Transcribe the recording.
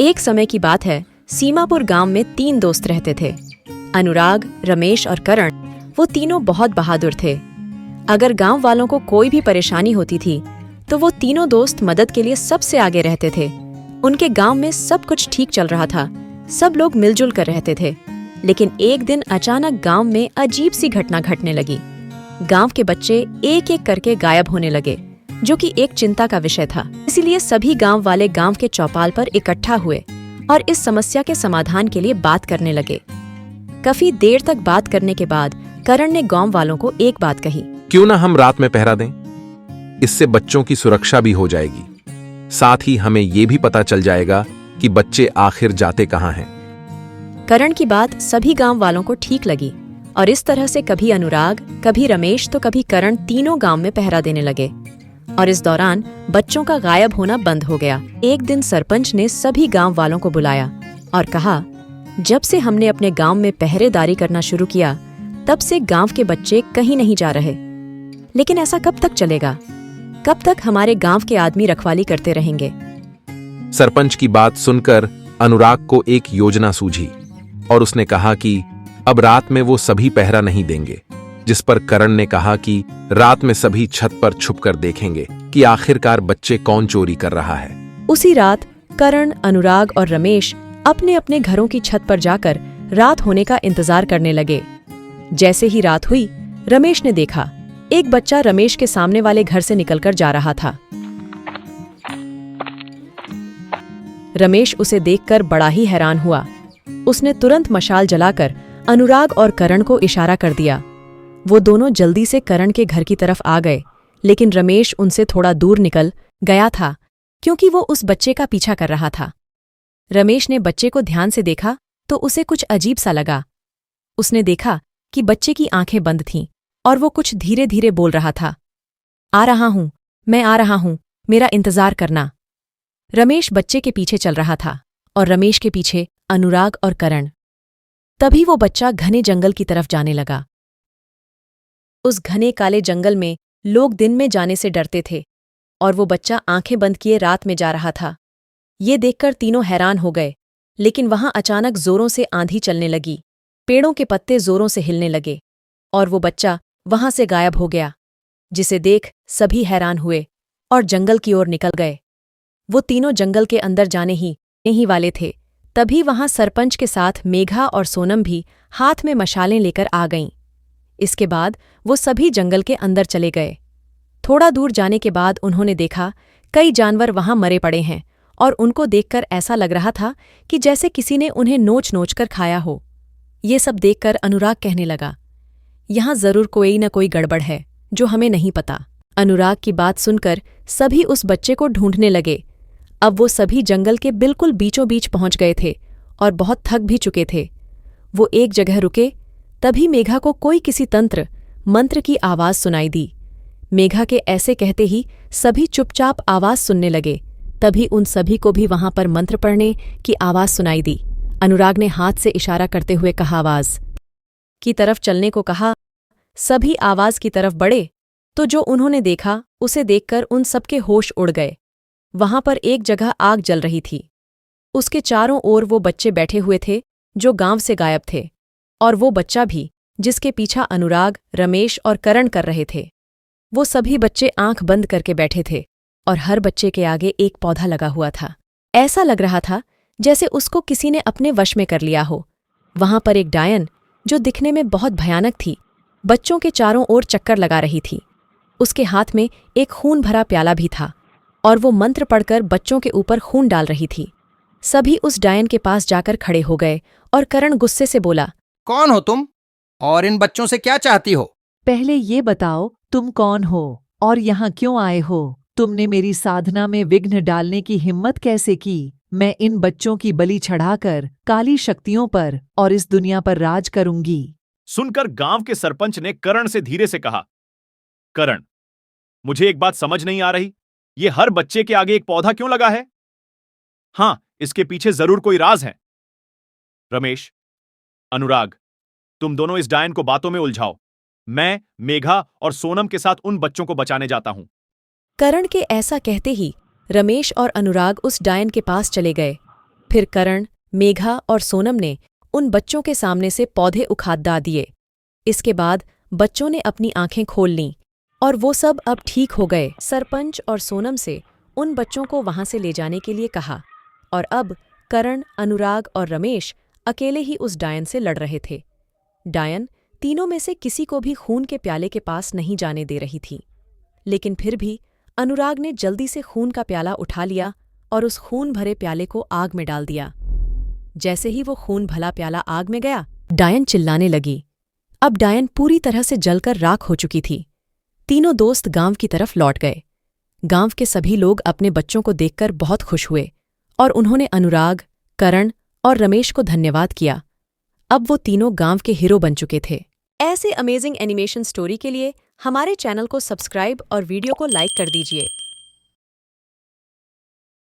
एक समय की बात है, सीमापुर गांव में 3 दोस्त रहते थे। अनुराग, रमेश और करण। वो तीनों बहुत बहादुर थे। अगर गांव वालों को कोई भी परेशानी होती थी तो वो तीनों दोस्त मदद के लिए सबसे आगे रहते थे। उनके गांव में सब कुछ ठीक चल रहा था, सब लोग मिलजुल कर रहते थे। लेकिन एक दिन अचानक गांव में अजीब सी घटना घटने लगी। गांव के बच्चे एक एक करके गायब होने लगे, जो कि एक चिंता का विषय था। इसीलिए सभी गांव वाले गांव के चौपाल पर इकट्ठा हुए और इस समस्या के समाधान के लिए बात करने लगे। काफी देर तक बात करने के बाद करण ने गांव वालों को एक बात कही। क्यों ना हम रात में पहरा दें? इससे बच्चों की सुरक्षा भी हो जाएगी, साथ ही हमें ये भी पता चल जाएगा कि बच्चे आखिर जाते कहाँ हैं। करण की बात सभी गांव वालों को ठीक लगी और इस तरह से कभी अनुराग, कभी रमेश तो कभी करण तीनों गांव में पहरा देने लगे। और इस दौरान बच्चों का गायब होना बंद हो गया। एक दिन सरपंच ने सभी गांव वालों को बुलाया और कहा, जब से हमने अपने गांव में पहरेदारी करना शुरू किया तब से गांव के बच्चे कहीं नहीं जा रहे। लेकिन ऐसा कब तक चलेगा? कब तक हमारे गांव के आदमी रखवाली करते रहेंगे? सरपंच की बात सुनकर अनुराग को एक योजना सूझी और उसने कहा कि अब रात में वो सभी पहरा नहीं देंगे। जिस पर करण ने कहा कि रात में सभी छत पर छुपकर देखेंगे कि आखिरकार बच्चे कौन चोरी कर रहा है। उसी रात करण, अनुराग और रमेश अपने अपने घरों की छत पर जाकर रात होने का इंतजार करने लगे। जैसे ही रात हुई, रमेश ने देखा एक बच्चा रमेश के सामने वाले घर से निकलकर जा रहा था। रमेश उसे देखकर बड़ा ही हैरान हुआ। उसने तुरंत मशाल जलाकर अनुराग और करण को इशारा कर दिया। वो दोनों जल्दी से करण के घर की तरफ आ गए, लेकिन रमेश उनसे थोड़ा दूर निकल गया था क्योंकि वो उस बच्चे का पीछा कर रहा था। रमेश ने बच्चे को ध्यान से देखा तो उसे कुछ अजीब सा लगा। उसने देखा कि बच्चे की आंखें बंद थीं और वो कुछ धीरे धीरे बोल रहा था, आ रहा हूं, मैं आ रहा हूं, मेरा इंतजार करना। रमेश बच्चे के पीछे चल रहा था और रमेश के पीछे अनुराग और करण। तभी वो बच्चा घने जंगल की तरफ जाने लगा। उस घने काले जंगल में लोग दिन में जाने से डरते थे और वो बच्चा आंखें बंद किए रात में जा रहा था। ये देखकर तीनों हैरान हो गए। लेकिन वहां अचानक जोरों से आंधी चलने लगी, पेड़ों के पत्ते जोरों से हिलने लगे और वो बच्चा वहां से गायब हो गया, जिसे देख सभी हैरान हुए और जंगल की ओर निकल गए। वो तीनों जंगल के अंदर जाने ही वाले थे, तभी वहां सरपंच के साथ मेघा और सोनम भी हाथ में मशालें लेकर आ गईं। इसके बाद वो सभी जंगल के अंदर चले गए। थोड़ा दूर जाने के बाद उन्होंने देखा कई जानवर वहां मरे पड़े हैं और उनको देखकर ऐसा लग रहा था कि जैसे किसी ने उन्हें नोच नोच कर खाया हो। ये सब देखकर अनुराग कहने लगा, यहां जरूर कोई न कोई गड़बड़ है जो हमें नहीं पता। अनुराग की बात सुनकर सभी उस बच्चे को ढूंढने लगे। अब वो सभी जंगल के बिल्कुल बीचों बीच पहुंच गए थे और बहुत थक भी चुके थे। वो एक जगह रुके, तभी मेघा को कोई किसी मंत्र की आवाज सुनाई दी। मेघा के ऐसे कहते ही सभी चुपचाप आवाज सुनने लगे। तभी उन सभी को भी वहां पर मंत्र पढ़ने की आवाज सुनाई दी। अनुराग ने हाथ से इशारा करते हुए कहा, आवाज की तरफ चलने को कहा। सभी आवाज की तरफ बढ़े तो जो उन्होंने देखा उसे देखकर उन सबके होश उड़ गए। वहां पर एक जगह आग जल रही थी। उसके चारों ओर वो बच्चे बैठे हुए थे जो गांव से गायब थे, और वो बच्चा भी जिसके पीछा अनुराग, रमेश और करण कर रहे थे। वो सभी बच्चे आंख बंद करके बैठे थे और हर बच्चे के आगे एक पौधा लगा हुआ था। ऐसा लग रहा था जैसे उसको किसी ने अपने वश में कर लिया हो। वहां पर एक डायन, जो दिखने में बहुत भयानक थी, बच्चों के चारों ओर चक्कर लगा रही थी। उसके हाथ में एक खून भरा प्याला भी था और वो मंत्र पढ़कर बच्चों के ऊपर खून डाल रही थी। सभी उस डायन के पास जाकर खड़े हो गए और करण गुस्से से बोला, कौन हो तुम और इन बच्चों से क्या चाहती हो? पहले ये बताओ तुम कौन हो और यहाँ क्यों आए हो? तुमने मेरी साधना में विघ्न डालने की हिम्मत कैसे की? मैं इन बच्चों की बलि चढ़ाकर काली शक्तियों पर और इस दुनिया पर राज करूंगी। सुनकर गांव के सरपंच ने करण से धीरे से कहा, करण, मुझे एक बात समझ नहीं आ रही, ये हर बच्चे के आगे एक पौधा क्यों लगा है? हां, इसके पीछे जरूर कोई राज है। रमेश, अनुराग, तुम दोनों इस डायन को बातों में उलझाओ। मैं, मेघा और सोनम के साथ उन बच्चों को बचाने जाता हूं। करण के ऐसा कहते ही रमेश और अनुराग उस डायन के पास चले गए। फिर करण, मेघा और सोनम ने उन बच्चों के सामने से पौधे उखाड़ दिए। इसके बाद बच्चों ने अपनी आंखें खोल लीं और वो सब अब ठीक हो गए। सरपंच और सोनम से उन बच्चों को वहां से ले जाने के लिए कहा और अब करण, अनुराग और रमेश अकेले ही उस डायन से लड़ रहे थे। डायन तीनों में से किसी को भी खून के प्याले के पास नहीं जाने दे रही थी, लेकिन फिर भी अनुराग ने जल्दी से खून का प्याला उठा लिया और उस खून भरे प्याले को आग में डाल दिया। जैसे ही वो खून भला प्याला आग में गया, डायन चिल्लाने लगी। अब डायन पूरी तरह से जलकर राख हो चुकी थी। तीनों दोस्त गांव की तरफ लौट गए। गांव के सभी लोग अपने बच्चों को देखकर बहुत खुश हुए और उन्होंने अनुराग, करण और रमेश को धन्यवाद किया। अब वो तीनों गांव के हीरो बन चुके थे। ऐसे अमेजिंग एनिमेशन स्टोरी के लिए हमारे चैनल को सब्सक्राइब और वीडियो को लाइक कर दीजिए।